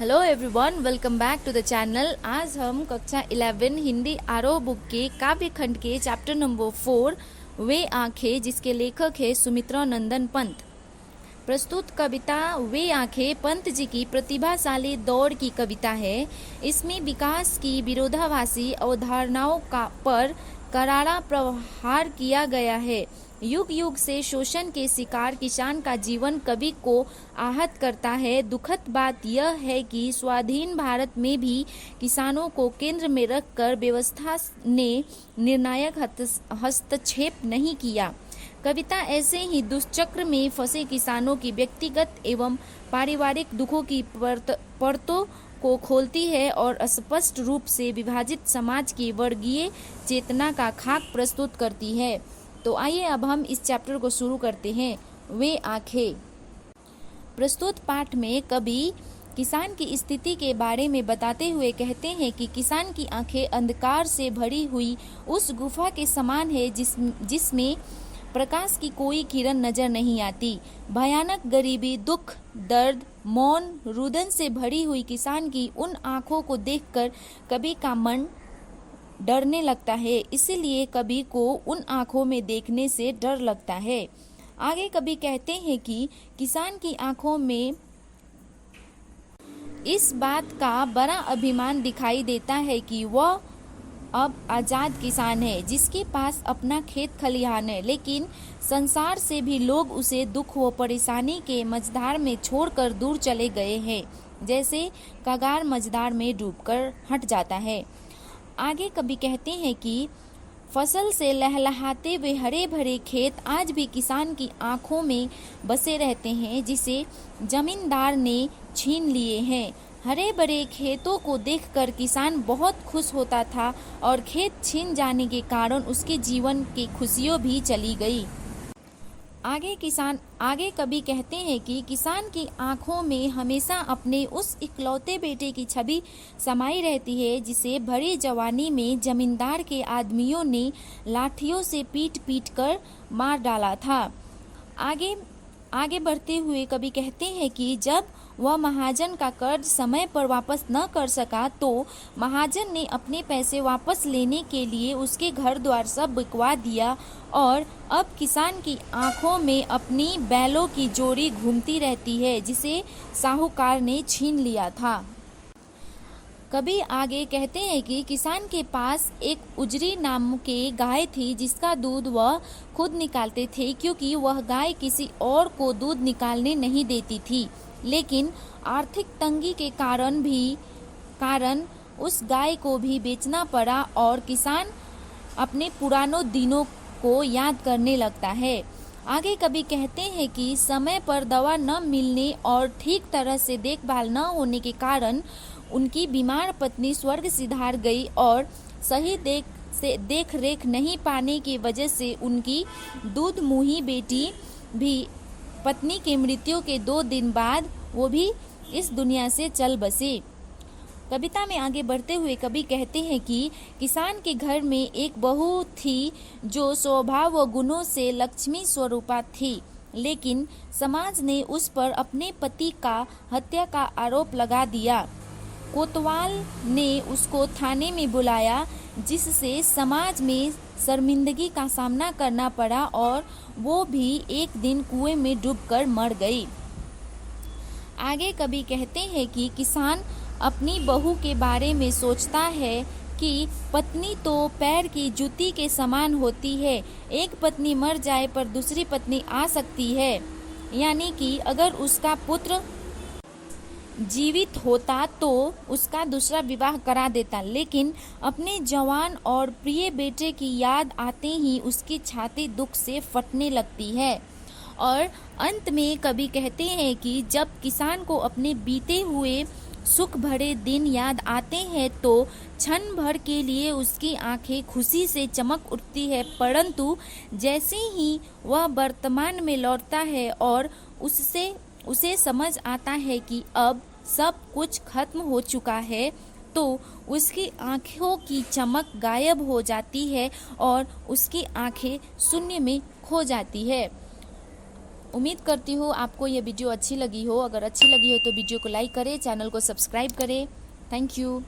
Hello everyone, welcome back to the channel. आज हम कक्षा 11 हिंदी आरोह बुक के काव्य खंड के चैप्टर नंबर 4 वे आंखें, जिसके लेखक है सुमित्रा नंदन पंत। प्रस्तुत कविता वे आंखें पंत जी की प्रतिभाशाली दौर की कविता है। इसमें विकास की विरोधाभासी अवधारणाओं पर करारा प्रहार किया गया है। युग युग से शोषण के शिकार किसान का जीवन कवि को आहत करता है। दुखद बात यह है कि स्वाधीन भारत में भी किसानों को केंद्र में रखकर व्यवस्था ने निर्णायक हस्तक्षेप नहीं किया। कविता ऐसे ही दुष्चक्र में फंसे किसानों की व्यक्तिगत एवं पारिवारिक दुखों की परतों को खोलती है और स्पष्ट रूप से विभाजित समाज की वर्गीय चेतना का खाक प्रस्तुत करती है। तो आइए अब हम इस चैप्टर को शुरू करते हैं। वे आंखें। प्रस्तुत पाठ में कवि किसान की स्थिति के बारे में बताते हुए कहते हैं कि किसान की आंखें अंधकार से भरी हुई उस गुफा के समान है जिसमें प्रकाश की कोई किरण नजर नहीं आती। भयानक गरीबी, दुख, दर्द, मौन, रुदन से भरी हुई किसान की उन आंखों को देखकर कवि का मन डरने लगता है। इसीलिए कवि को उन आंखों में देखने से डर लगता है। आगे कवि कहते हैं कि किसान की आंखों में इस बात का बड़ा अभिमान दिखाई देता है कि वह अब आजाद किसान है, जिसके पास अपना खेत खलिहान है। लेकिन संसार से भी लोग उसे दुख व परेशानी के मझधार में छोड़कर दूर चले गए हैं, जैसे कगार मझधार में डूबकर हट जाता है। आगे कवि कहते हैं कि फसल से लहलहाते हुए हरे भरे खेत आज भी किसान की आंखों में बसे रहते हैं, जिसे जमींदार ने छीन लिए हैं। हरे भरे खेतों को देखकर किसान बहुत खुश होता था और खेत छीन जाने के कारण उसके जीवन की खुशियां भी चली गई। आगे कवि कहते हैं कि किसान की आंखों में हमेशा अपने उस इकलौते बेटे की छवि समाई रहती है, जिसे भरी जवानी में जमींदार के आदमियों ने लाठियों से पीट पीट कर मार डाला था। आगे बढ़ते हुए कवि कहते हैं कि जब वह महाजन का कर्ज समय पर वापस न कर सका तो महाजन ने अपने पैसे वापस लेने के लिए उसके घर द्वार सब बिकवा दिया और अब किसान की आंखों में अपनी बैलों की जोड़ी घूमती रहती है, जिसे साहूकार ने छीन लिया था। कवि आगे कहते हैं कि किसान के पास एक उजरी नाम की गाय थी, जिसका दूध वह खुद निकालते थे, क्योंकि वह गाय किसी और को दूध निकालने नहीं देती थी। लेकिन आर्थिक तंगी के कारण उस गाय को भी बेचना पड़ा और किसान अपने पुरानों दिनों को याद करने लगता है। आगे कवि कहते हैं कि समय पर दवा न मिलने और ठीक तरह से देखभाल न होने के कारण उनकी बीमार पत्नी स्वर्ग सिधार गई और सही देख रेख नहीं पाने की वजह से उनकी दूध मुही बेटी भी पत्नी की मृत्यु के 2 दिन बाद वो भी इस दुनिया से चल बसी। कविता में आगे बढ़ते हुए कवि कहते हैं कि किसान के घर में एक बहू थी जो स्वभाव व गुणों से लक्ष्मी स्वरूपा थी, लेकिन समाज ने उस पर अपने पति का हत्या का आरोप लगा दिया। कोतवाल ने उसको थाने में बुलाया, जिससे समाज में शर्मिंदगी का सामना करना पड़ा और वो भी एक दिन कुएं में डूबकर मर गई। आगे कवि कहते हैं कि किसान अपनी बहू के बारे में सोचता है कि पत्नी तो पैर की जूती के समान होती है। एक पत्नी मर जाए पर दूसरी पत्नी आ सकती है, यानी कि अगर उसका पुत्र जीवित होता तो उसका दूसरा विवाह करा देता। लेकिन अपने जवान और प्रिय बेटे की याद आते ही उसकी छाती दुख से फटने लगती है। और अंत में कवि कहते हैं कि जब किसान को अपने बीते हुए सुख भरे दिन याद आते हैं तो क्षण भर के लिए उसकी आंखें खुशी से चमक उठती है, परंतु जैसे ही वह वर्तमान में लौटता है और उसे समझ आता है कि अब सब कुछ खत्म हो चुका है, तो उसकी आंखों की चमक गायब हो जाती है और उसकी आंखें शून्य में खो जाती है। उम्मीद करती हूँ आपको ये वीडियो अच्छी लगी हो। अगर अच्छी लगी हो तो वीडियो को लाइक करें, चैनल को सब्सक्राइब करें। Thank you.